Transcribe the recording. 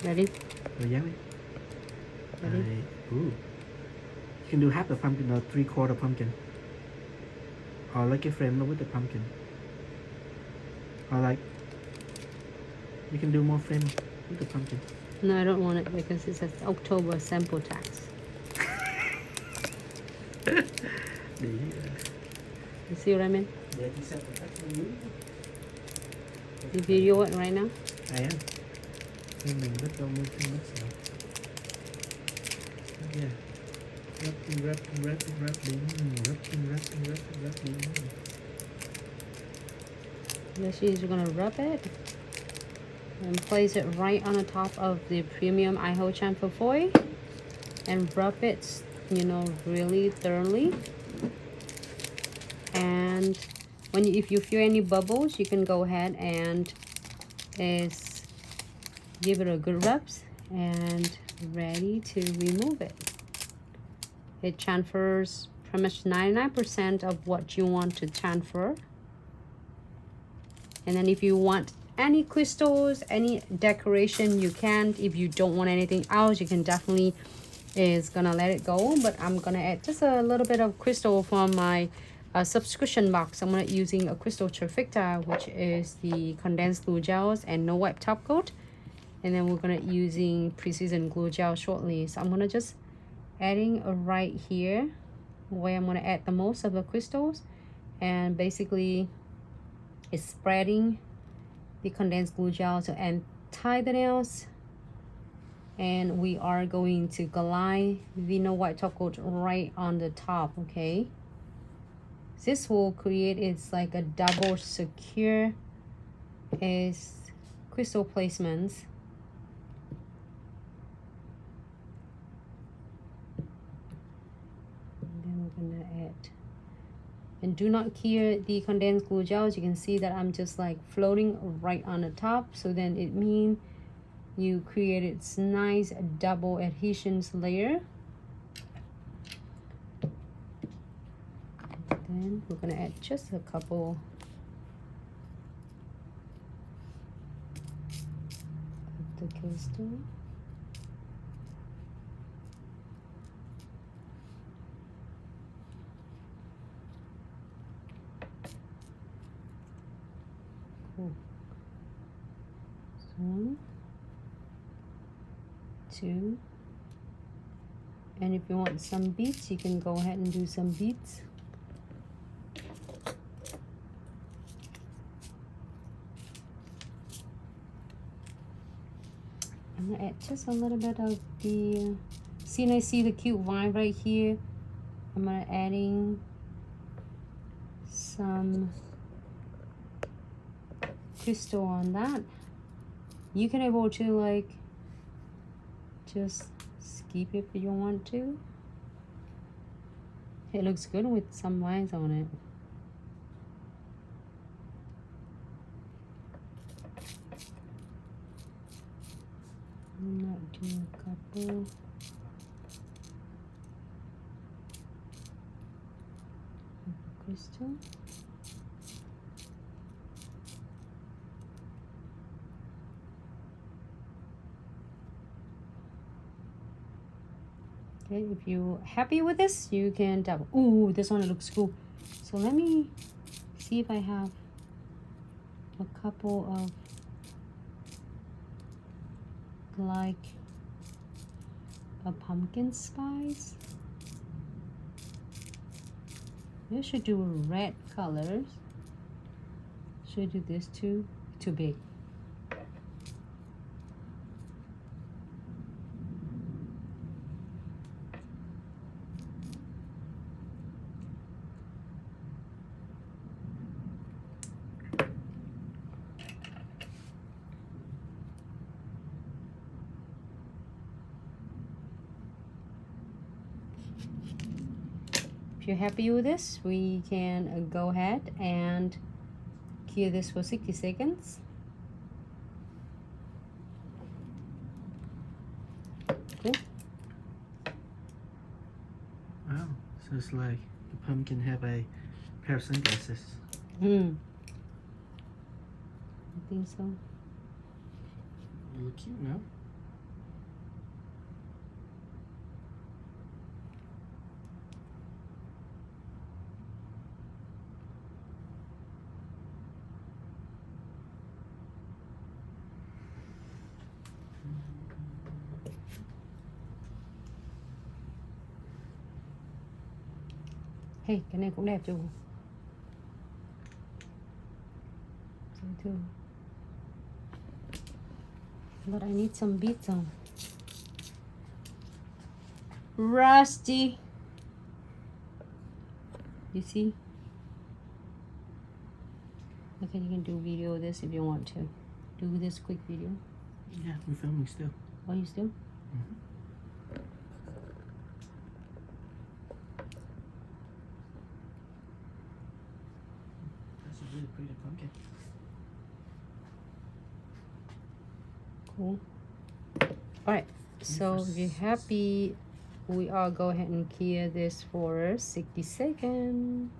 Ready? Rồi dán đi. Ready? Ooh. You can do half the pumpkin or 3/4 pumpkin. Or like a frame with the pumpkin. Or like, you can do more frame with the pumpkin. No, I don't want it because it says October sample tax. You see what I mean? You video it right now? I am. Mình bắt đầu mua phim mất rồi. Yeah. Wrapping. Yes, she's gonna rub it and place it right on the top of the premium iHo chamfer foil and rub it, you know, really thoroughly. And if you feel any bubbles, you can go ahead and give it a good rubs and ready to remove it. It transfers pretty much 99% of what you want to transfer. And then if you want any crystals, any decoration, you can. If you don't want anything else, you can definitely gonna let it go. But I'm gonna add just a little bit of crystal from my subscription box. I'm gonna using a crystal trifecta, which is the condensed glue gels and no wipe top coat. And then we're gonna using precision glue gel shortly. So I'm gonna just adding right here where I'm gonna add the most of the crystals, and basically it's spreading the condensed glue gel to tie the nails. And we are going to glide the no white top coat right on the top. Okay, this will create, it's like a double secure crystal placements. And do not clear the condensed glue gels. You can see that I'm just like floating right on the top. So then it means you created this nice double adhesions layer. And then we're gonna add just a couple of the crystal. One, two, and if you want some beads, you can go ahead and do some beads. I'm gonna add just a little bit of the I see the cute vine right here. I'm gonna adding some crystal on that. You can able to like just skip it if you want to. It looks good with some lines on it. I might do a couple. Crystal. Okay, if you're happy with this, you can double. Ooh, this one looks cool. So let me see if I have a couple of like a pumpkin spice. You should do red colors. Should I do this too? Too big. If you're happy with this, we can go ahead and cure this for 60 seconds. Cool. Wow, so it's like the pumpkin have a pair of sunglasses. I think so. You look cute now. Hey, cái này cũng đẹp chứ. Dễ thương. But I need some beads on. Rusty. You see? Okay, you can do video of this if you want to. Do this quick video. Yeah, we're filming still. Oh, you still? That's a really pretty pumpkin. Cool. All right. So if you're happy, we are go ahead and clear this for 60 seconds.